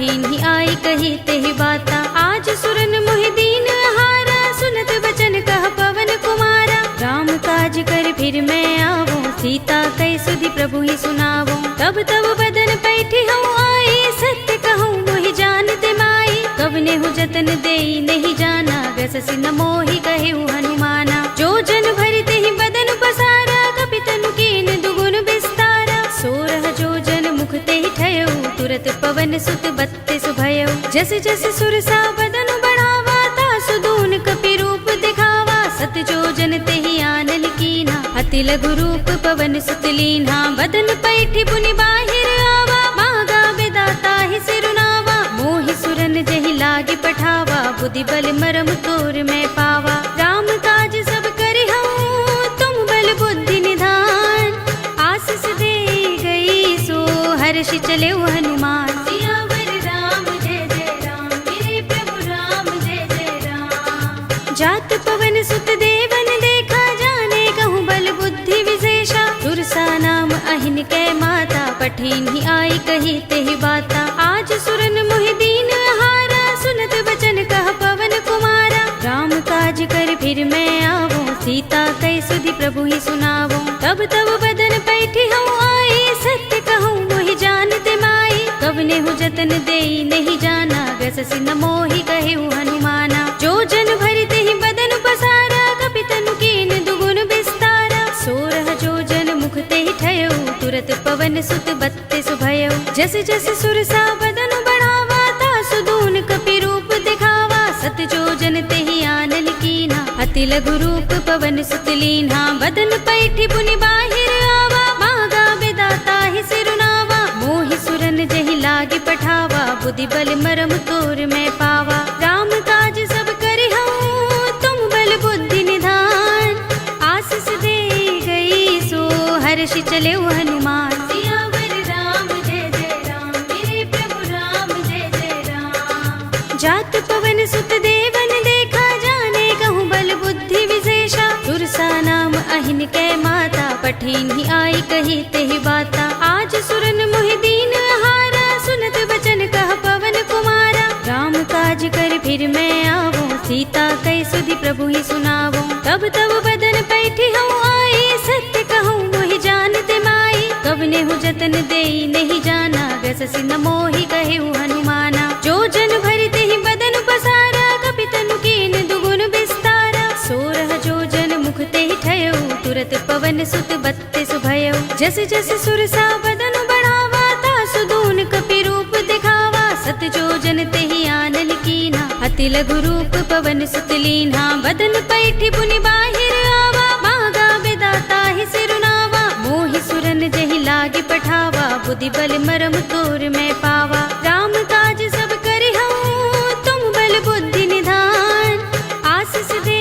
पठीन ही आई कही तेहि बाता। आज सुरन मोहि दीन हारा, सुनत बचन कह पवन कुमारा। राम काज कर फिर मैं आवो, सीता कई सुधि प्रभु ही सुनावो। तब तब बदन पैठी हूँ आई, सत्य कहूँ मोहि जानते माई। कवने हूँ जतन देई नहीं जाना, ग्रससि न मोहि कहेउ हनुमाना। जो जन भरिते ही बदन पसारा, कपितनु कीन दुगुन विस्तारा। सोरह जो जन मुख ते ही ठयउ, तुरत पवन सुत 32 भयउ। जस जस सुरसा बदन बढ़ावा, तासु दून कपि रूप दिखावा। सत जो जन ते ही आनन कीन्हा, अति लघु रूप पवन सुत लीन्हा। बदन पैठी पुनि बाहिर आवा, मागा विदाता ही सिरुनावा। मोहि सुरन जहि लागे पठावा, बुद्धि बल मरम तोर मैं पावा। राम काज सब करिहउँ, तुम बल बुद्धि निधान। आशीष दे गई सो हर्षि चलेउ हनुमान। सियावर राम जय जय राम, मेरे प्रभु राम जय जय राम। जात पवन सुत देवन देखा, जाने कहूँ बल बुद्धि विशेषा। सुरसा नाम अहिन कै माता, पठीन ही आई कही तेहि बाता। आज सुरन मोहि दीन हारा, सुनत बचन कह पवन कुमारा। राम काज कर फिर मैं आवो, सीता कई सुधि प्रभु ही सुनावो। तब तब बदन पैठी हूँ आई, सत्य कहूँ मोहि जानते माई। कवने हूँ जतन देई नहीं जाना, ग्रससि न मोहि कहेउ हनुमाना। जो जन भरिते ही बदन पसारा, कपितनु कीन दुगुन विस्तारा। सोरह जो जन मुख ते ही ठयउ, तुरत पवन सुत 32 भयउ। जस जस सुरसा बदन बढ़ावा, तासु दून कपि रूप दिखावा। सत जो जन ते ही आनन कीन्हा, अति लघु रूप पवन सुत लीन्हा। बदन पैठी पुनि बाहिर आवा, मागा विदाता ही सिरुनावा। मोहि सुरन जहि लागे पठावा, बुद्धि बल मरम तोर मैं पावा। राम काज सब करिहउँ, तुम बल बुद्धि निधान। आशीष दे गई सो हर्षि चलेउ हनुमान। सियावर राम जय जय राम, मेरे प्रभु राम जय जय राम। जात पवन सुत देवन देखा, जाने कहूँ बल बुद्धि विशेषा। सुरसा नाम अहिन कै माता, पठीन ही आई कही तेहि बाता। आज सुरन मोहि दीन हारा, सुनत बचन कह पवन कुमारा। राम काज कर फिर मैं आवो, सीता कई सुधि प्रभु ही सुनावो। तब तब बदन पैठी हूँ आई, सत्य कहूँ मोहि जानते माई। कवने हूँ जतन देई नहीं जाना, ग्रससि न मोहि कहेउ हनुमाना। जो जन भरिते ही बदन पसारा, कपितनु कीन दुगुन विस्तारा। सोरह जो जन मुख ते ही ठयउ, तुरत पवन सुत 32 भयउ। जस जस सुरसा बदन बढ़ावा, तासु दून कपि रूप दिखावा। सत जो जन ते ही आनन कीन्हा, अति लघु रूप पवन सुत लीन्हा। बदन पैठी पुनि बाहिर आवा, मागा विदाता ही सिरुनावा। मोहि सुरन जहि लागे पठावा, बुद्धि बल मरम तोर मैं पावा। राम काज सब करिहउँ, तुम बल बुद्धि निधान। आशीष दे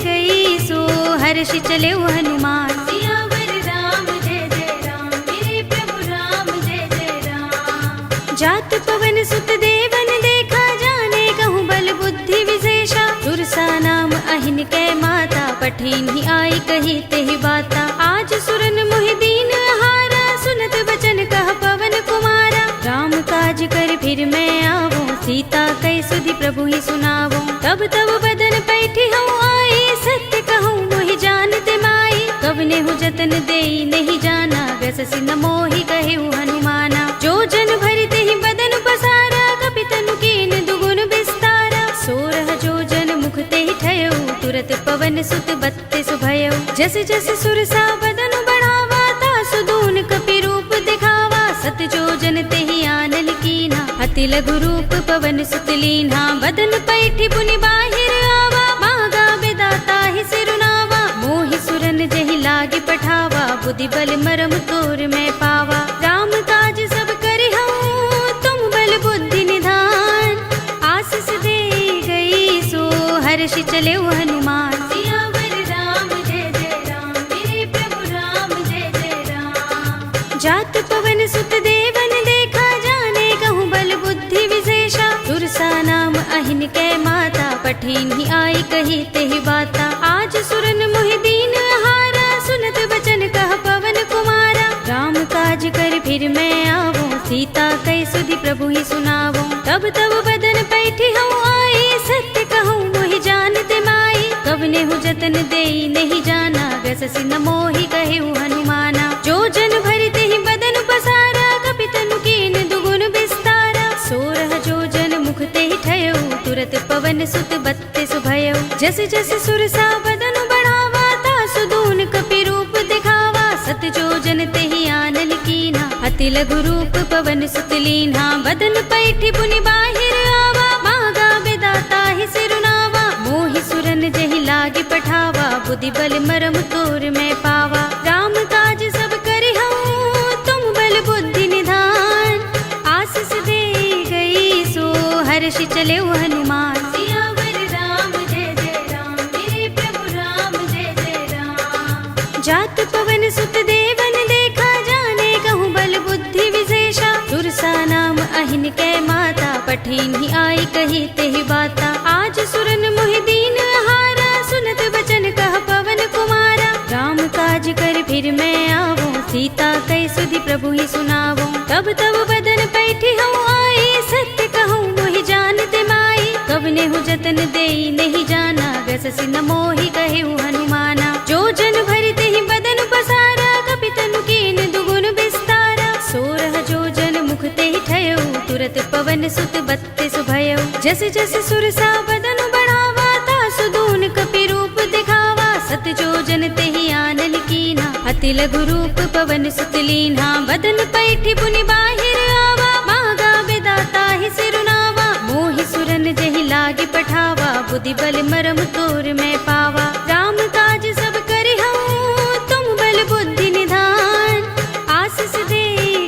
गई सो हर्षि चलेउ हनुमान। सियावर राम जय जय राम, मेरे प्रभु राम जय जय राम। जात पवन सुत देवन देखा, जाने कहूँ बल बुद्धि विशेषा। सुरसा नाम अहिन कै माता, पठीन ही आई कही तेहि बाता। आज सुरन मोहि दीन हारा, सुनत बचन कह पवन कुमारा। राम काज कर फिर मैं आवो, सीता कई सुधि प्रभु ही सुनावो। तब तब बदन पैठी हूँ आई, सत्य कहूँ मोहि जानते माई। कवने हूँ जतन देई नहीं जाना, ग्रससि न मोहि कहेउ हनुमाना। जो जन भरिते ही बदन पसारा, कपितनु कीन दुगुन विस्तारा। सोरह जो जन मुख ते ही ठयउ, तुरत पवन सुत 32 भयउ। जस जस सुरसा बदन बढ़ावा, तासु दून कपि रूप दिखावा। सत जो जन ते ही आनन कीन्हा, अति लघु रूप पवन सुत लीन्हा। बदन पैठी पुनि बाहिर आवा, मागा विदाता ही सिरुनावा। मोहि सुरन जहि लागे पठावा, बुद्धि बल मरम तोर मैं पावा। राम काज सब करिहउँ, तुम बल बुद्धि निधान। आशीष दे गई सो हर्षि चलेउ हनुमान। सियावर राम जय जय राम, मेरे प्रभु राम जय जय राम। जात पवन सुत देवन देखा, जाने कहूँ बल बुद्धि विशेषा। सुरसा नाम अहिन कै माता, पठीन ही आई कही तेहि बाता। आज सुरन मोहि दीन हारा, सुनत बचन कह पवन कुमारा। राम काज कर फिर मैं आवो, सीता कई सुधि प्रभु ही सुनावो। जतन देई नहीं जाना, गससि न मोहि कहु हनुमाना। जो जन भरिते ही बदन पसारा, कपि तनु कीन दुगुन विस्तारा। 16 जो जन मुख ते ही ठयउ, तुरत पवन सुत 32 भयउ। जस जस सुरसा बदन बढ़ावा, तासु दून कपि रूप दिखावा। 7 जो जन ते ही आनन कीन्हा, अति लघु रूप पवन सुत लीन्हा। बदन पैठी पुनि बाहिर आवा, मागा बेदाता ही सिरुनावा। मोहि सुरन जहि लागे पठावा, बुद्धि बल मरम तोर मैं पावा। राम काज सब करिहउँ, तुम बल बुद्धि निधान। आशीष दे गई सो हर्षि चले हनुमान। सियावर राम जय जय राम, मेरे प्रभु राम जय जय राम। जात पवन सुत देवन देखा, जाने कहूँ बल बुद्धि विशेषा। सुरसा नाम अहिन कै माता, पठिन ही आई कही तेहि बाता। आज सुरन मोहि दीन हारा, सुनत बचन कह पवन कुमारा। राम काज कर फिर मैं आवो, सीता कै सुधि प्रभु ही सुनावो। तब तब बदन पैठी हूँ आई, सत्य कहूँ मोहि जानते माई। कवने हूँ जतन देई नहीं जाना, गससि न मोहि कहु हनुमाना। जो जन भरिते ही बदन पसारा, कपि तनु कीन दुगुन विस्तारा। 16 जो जन मुख ते ही ठयउ, तुरत पवन सुत 32 भयउ। जस जस सुरसा बदन बढ़ावा, तासु दून कपि रूप दिखावा। 7 जो जन ते ही आनन कीन्हा, अति लघु रूप पवन सुत लीन्हा। बदन पैठी पुनि बाहिर आवा, मागा बेदाता ही सिरुनावा। मोहि सुरन जहि लागे पठावा, बुद्धि बल मरम तोर मैं पावा। राम काज सब करिहउँ, तुम बल बुद्धि निधान। आशीष दे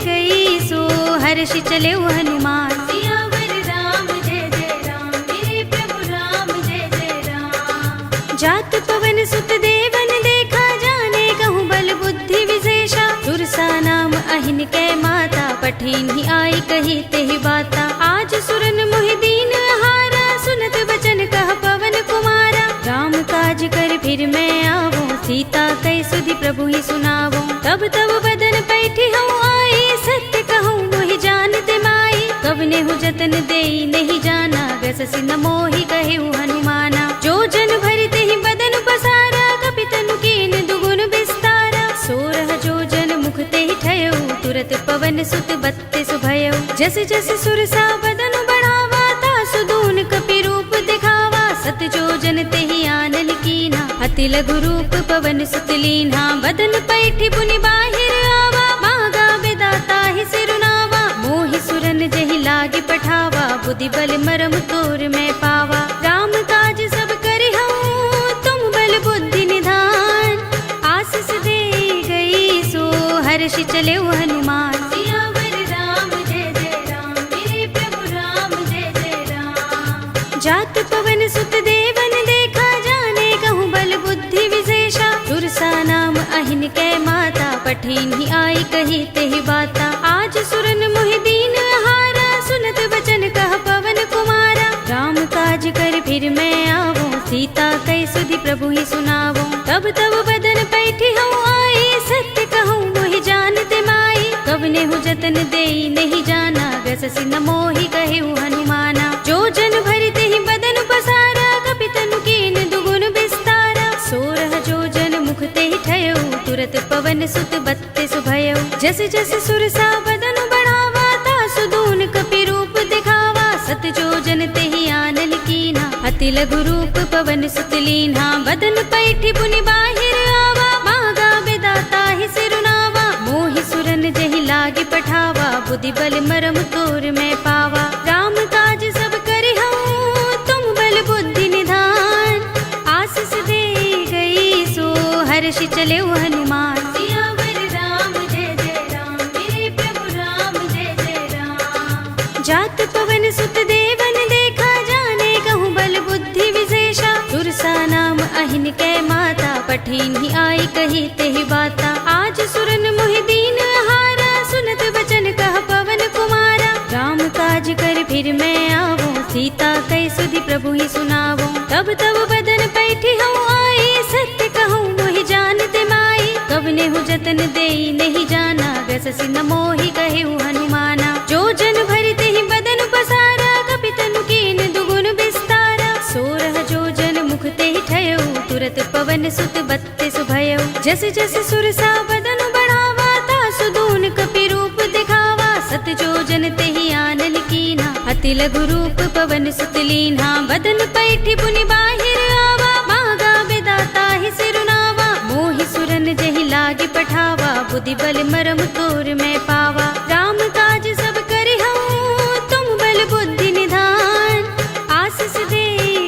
गई सो हर्षि चले हनुमान। सियावर राम जय जय राम, मेरे प्रभु राम जय जय राम। जात पवन सुत देवन देखा, जाने कहूँ बल बुद्धि विशेषा। सुरसा नाम अहिन कै माता, पठिन ही आई कही तेहि बाता। आज सुरन मोहि दीन हारा, सुनत बचन कह पवन कुमारा। राम काज कर फिर मैं आवो, सीता कै सुधि प्रभु ही सुनावो। तब तब बदन पैठी हूँ आई, सत्य कहूँ मोहि जानते माई। कवने हूँ जतन देई नहीं जाना, गससि न मोहि कहु हनुमाना। जो जन भरिते ही बदन पसारा, कपि तनु कीन दुगुन विस्तारा। 16 जो जन मुख ते ही ठयउ, तुरत पवन सुत 32 भयउ। जस जस सुरसा बदन बढ़ावा, तासु दून कपि रूप दिखावा। 7 जो जन ते ही आनन कीन्हा, अति लघु रूप पवन सुत लीन्हा। बदन पैठी पुनि बाहिर आवा, मागा बेदाता ही सिरुनावा। मोहि सुरन जहि लागे पठावा, बुद्धि बल मरम तोर मैं पावा। राम काज सब करिहउँ, तुम बल बुद्धि निधान। आशीष दे गई सो हर्षि चले हनुमान। सियावर राम जय जय राम, मेरे प्रभु राम जय जय राम। जात पवन सुत देवन देखा, जाने कहूँ बल बुद्धि विशेषा। सुरसा नाम अहिन कै माता, पठिन ही आई कही तेहि बाता। आज सुरन मोहि दीन हारा, सुनत बचन कह पवन कुमारा। राम काज कर फिर मैं आवो, सीता कै सुधि प्रभु ही सुनावो। तब तब बदन पैठी हूँ आई, सत्य कहूँ मोहि जानते माई। कवने हूँ जतन देई नहीं जाना, गससि न मोहि कहु हनुमाना। जो जन भरिते ही बदन पसारा, कपि तनु कीन दुगुन विस्तारा। 16 जो जन मुख ते ही ठयउ, तुरत पवन सुत 32 भयउ। जस जस सुरसा बदन बढ़ावा, तासु दून कपि रूप दिखावा। 7 जो जन ते ही आनन कीन्हा, अति लघु रूप पवन सुत लीन्हा। बदन पैठी पुनि बाहिर आवा, मागा बेदाता ही सिरुनावा। मोहि सुरन जहि लागे पठावा, बुद्धि बल मरम तोर मैं पावा। राम काज सब करिहउँ, तुम बल बुद्धि निधान। आशीष दे गई सो हर्षि चले हनुमान। सियावर राम जय जय राम, मेरे प्रभु राम जय जय राम। जात पवन सुत देवन देखा, जाने कहूँ बल बुद्धि विशेषा। सुरसा नाम अहिन कै माता, पठिन ही आई कही तेहि बाता। आज सुरन मोहि दीन हारा, सुनत बचन कह पवन कुमारा। राम काज कर फिर मैं आवो, सीता कै सुधि प्रभु ही सुनावो। तब तब बदन पैठी हूँ आई, सत्य कहूँ मोहि जानते माई। कवने हूँ जतन देई नहीं जाना, गससि न मोहि कहु हनुमाना। जो जन भरिते ही बदन पसारा, कपि तनु कीन दुगुन विस्तारा। 16 जो जन मुख ते ही ठयउ, तुरत पवन जैसे जैसे सुरसा बदन बढ़ावा तासु दून कपि रूप दिखावा सत जो जन तेहि आनन कीन्हा अति लघु रूप पवन सुत लीन्हा बदन पैठी पुनि बाहिर आवा मागा बेदाता ही सिरुनावा मोहि सुरन जहि लागे पठावा बुद्धि बल मरम तोर मैं पावा राम काज सब करिहउँ तुम बल बुद्धि निधान आशीष दे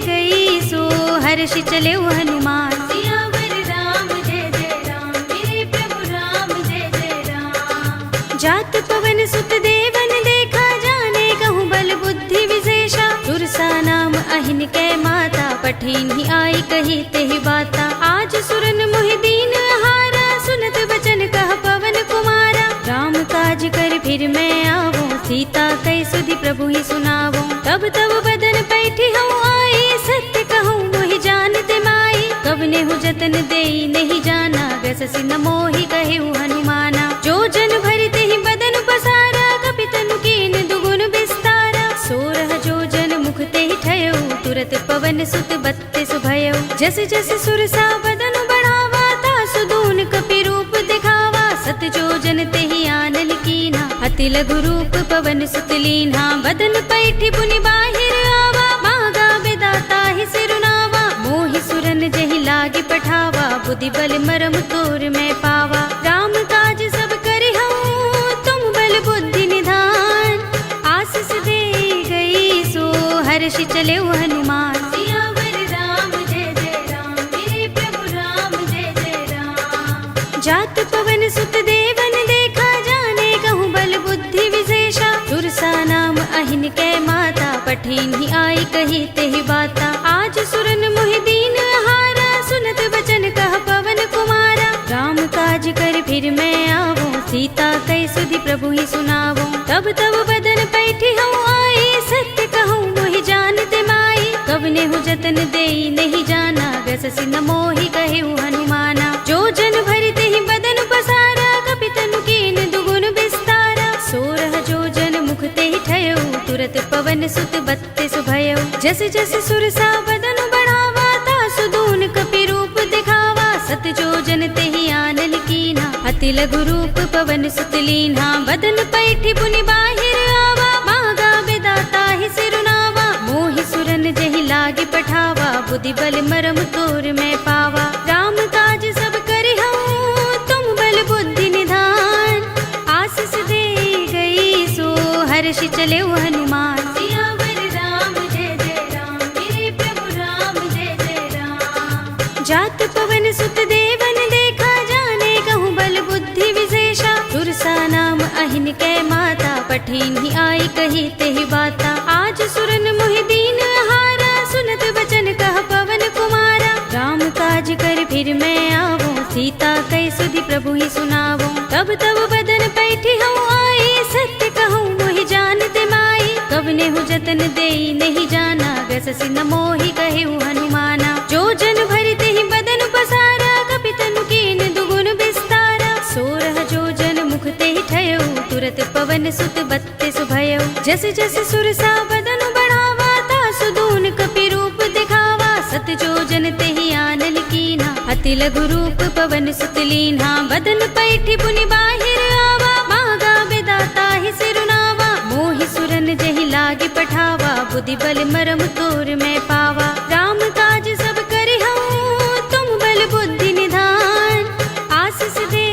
गई सो हर्षि चले हनुमान सियावर राम जय जय राम मेरे प्रभु राम जय जय राम जात पवन सुत देवन देखा जाने कहूँ बल बुद्धि विशेषा सुरसा नाम अहिन कै माता पठिन ही आई कही तेहि बाता आज सुरन मोहि दीन हारा सुनत बचन कह पवन कुमारा राम काज कर फिर मैं आवो सीता कई सुधि प्रभु ही सुनावो तब तब बदन पैठी हूँ आई सत्य कहूँ मोहि जानते माई कब ने हूँ जतन दे नहीं जाना गससि न मोहि कहे हनुमाना जो जन भरि तेहि बदन पसारा कपि तनु कीन दुगुन विस्तारा सोरह जो जन मुख तेहि ठयो तुरत पवन सुत बत्तीस भयो जस जस सुरसा बदन बढ़ावा तासु दून कपि रूप दिखावा सत जो जन तेहि आनन कीन्हा अति लघु रूप पवन सुत लीन्हा बदन पैठी पुनि बाहिर आवा मागा बेदाता ही सिरुनावा मोहि सुरन जहि लागे पठावा बुद्धि बल मरम तोर मैं पावा राम काज सब करिहउँ तुम बल बुद्धि निधान आशीष दे गई सो हर्षि चले हनुमान सियावर राम जय जय राम मेरे प्रभु राम जय जय राम जात पवन सुत देवन देखा जाने कहूँ बल बुद्धि विशेषा सुरसा नाम अहिन कै माता पठिन ही आई कही तेहि बाता आज सुरन मोहि दीन हारा सुनत बचन कह पवन कुमारा राम काज कर फिर मैं आवो सीता कई सुधि प्रभु ही सुनावो तब तब बदन पैठी हूँ आई सत्य कहूँ मोहि जानते माई कब ने हूँ जतन दे नहीं जाना गससि न मोहि कहे हनुमाना जो जन भरि तेहि बदन पसारा कपि तनु कीन दुगुन विस्तारा सोरह जो जन मुख तेहि ठयो तुरत पवन सुत बत्तीस भयो जस जस सुरसा बदन बढ़ावा तासु दून कपि रूप दिखावा सत जो जन तेहि आनन कीन्हा अति लघु रूप पवन सुत लीन्हा बदन पैठी पुनि बाहिर आवा मागा बेदाता ही सिरुनावा मोहि सुरन जहि लागे पठावा बुद्धि बल मरम तोर मैं पावा राम काज सब करिहउँ तुम बल बुद्धि निधान आशीष दे गई सो हर्षि चले हनुमान सियावर राम जय जय राम मेरे प्रभु राम जय जय राम जात पवन सुत देवन देखा जाने कहूँ बल बुद्धि विशेषा सुरसा नाम अहिन कै माता पठिन ही आई कही तेहि बाता आज सुरन मोहि दीन हारा सुनत बचन कह पवन कुमारा राम काज कर फिर मैं आवो सीता कई सुधि प्रभु ही सुनावो तब तब बदन पैठी हूँ आई सत्य कहूँ मोहि जानते माई कब ने हूँ जतन दे नहीं जाना गससि न मोहि कहे हनुमाना जो जन भरि तेहि बदन पसारा कपि तनु कीन दुगुन विस्तारा सोरह जो जन मुख तेहि ठयो तुरत पवन सुत बत्तीस भयो जस जस सुरसा बदन बढ़ावा तासु दून कपि रूप दिखावा सत जो जन तेहि आनन कीन्हा अति लघु रूप पवन सुत लीन्हा बदन पैठी पुनि बाहिर आवा मागा बेदाता ही सिरुनावा मोहि सुरन जहि लागे पठावा बुद्धि बल मरम तोर मैं पावा राम काज सब करिहउँ तुम बल बुद्धि निधान आशीष दे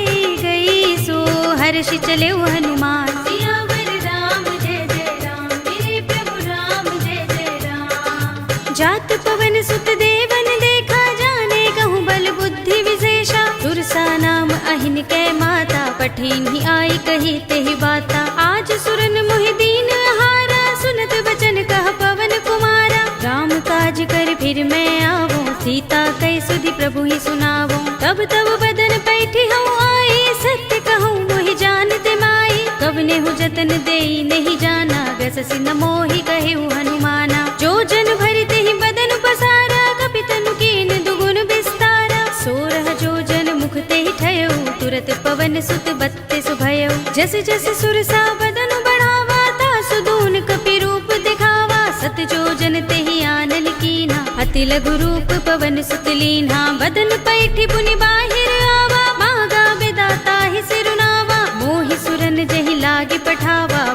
गई सो हर्षि चले हनुमान सियावर राम जय जय राम मेरे प्रभु राम जय जय राम जात पवन सुत देवन देखा जाने कहूँ बल बुद्धि विशेषा सुरसा नाम अहिन कै माता पठिन ही आई कही तेहि बाता आज सुरन मोहि दीन हारा सुनत बचन कह पवन कुमारा राम काज कर फिर मैं आवो सीता कई सुधि प्रभु ही सुनावो तब तब बदन पैठी हूँ आई सत्य कहूँ मोहि जानते माई कब ने हूँ जतन दे नहीं जाना गससि न मोहि कहे हनुमाना जो जन भरि तेहि बदन पसारा कपि तनु कीन दुगुन विस्तारा सोरह जो जन मुख तेहि ठयो तुरत पवन सुत बत्तीस भयो जस जस सुरसा बदन बढ़ावा तासु दून कपि रूप दिखावा सत जो जन तेहि आनन कीन्हा अति लघु रूप पवन सुत लीन्हा बदन पैठी पुनि बाहिर आवा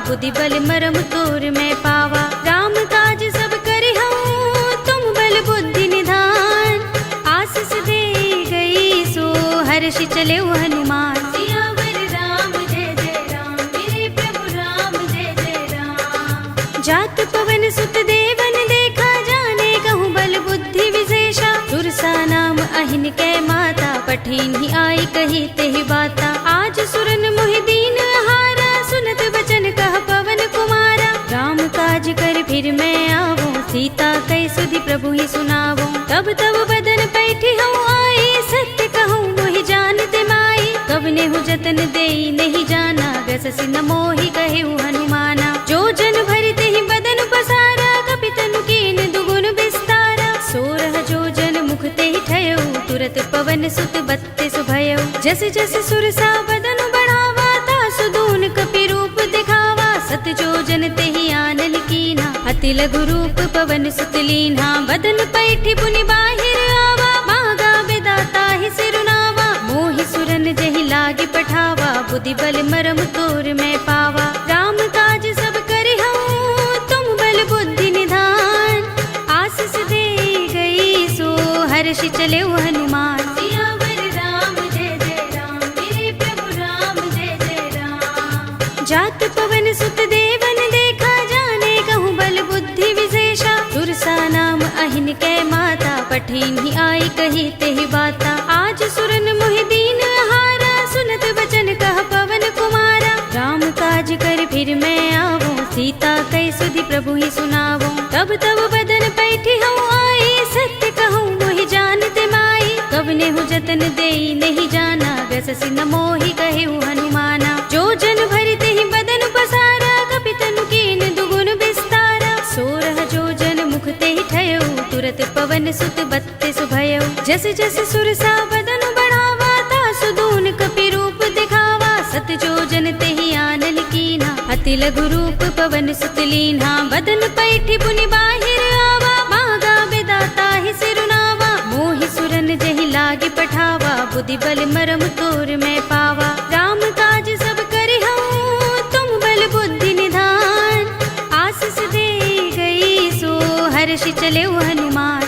बुद्धि बल मरम तोर मैं पावा। राम काज सब करि हूँ तुम बल बुद्धि निधान, आशीष दे गई सो हर्ष चले हनुमान। सियावर राम जय जय राम, मेरे प्रभु राम जय जय राम। जात पवन सुत देवन देखा, जाने कहूँ बल बुद्धि विशेषा। सुरसा नाम अहिन कै माता, पठिन ही आई कही तेहि बाता। आज सुरन मोहि दीन हारा, सुनत बचन कह पवन कुमारा। राम काज कर फिर मैं आवो, सीता कै सुधि प्रभु ही सुनावो। तब तब बदन पैठी हूँ आई, सत्य कहूँ मोहि जानते माई। कब ने हूँ जतन देई नहीं जाना, गससि न मोहि कहे हनुमाना। जो जन भरते ही बदन पसारा, कपितनु कीन दुगुन विस्तारा। सोरह जो जन मुख ते ही ठयो, तुरत पवन सुत बत्तीस भयो। जस जस सुरसा बदन बढ़ावा, तासु दून कपि रूप दिखावा। सत जो जन ते ही आनल कीन्हा, अति लघु रूप पवन सुत लीन्हा। बदन पैठी पुनि बाहिर आवा, मागा विदाता ही सिरुनावा। मोहि सुरन जहि लागे पठावा, बुद्धि बल मरम तोर मैं पावा। राम काज सब करि हूँ तुम बल बुद्धि निधान, आशीष दे गई सो हर्ष चले हनुमान। सियावर राम जय जय राम, मेरे प्रभु राम जय जय राम। जात पवन सुत देवन देखा, जाने कहूँ बल बुद्धि विशेषा। सुरसा नाम अहिन कै माता, पठिन ही आई कही तेहि बाता। आज सुरन मोहि दीन हारा, सुनत बचन कह पवन कुमारा। राम काज कर फिर मैं आवो, सीता कै सुधि प्रभु ही सुनावो। तब तब बदन पैठी हूँ आई, सत्य कहूँ मोहि जानते माई। कब ने हूँ जतन देई नहीं जाना, गससि न मोहि कहे हनुमाना। जो जन भरते ही बदन पसारा, कपितनु कीन दुगुन विस्तारा। सोरह जो जन मुख ते ही ठयो, तुरत पवन सुत बत्तीस भयो। जस जस सुरसा बदन बढ़ावा, तासु दून कपि रूप दिखावा। सत जो जन ते ही आनल कीन्हा, अति लघु रूप पवन सुत लीन्हा। बदन पैठी पुनि बाहिर आवा, मागा विदाता ही सिरुनावा। मोहि सुरन जहि लागे पठावा, बुद्धि बल मरम तोर मैं पावा। राम काज सब करि हूँ तुम बल बुद्धि निधान, आशीष दे गई सो हर्ष चले हनुमान।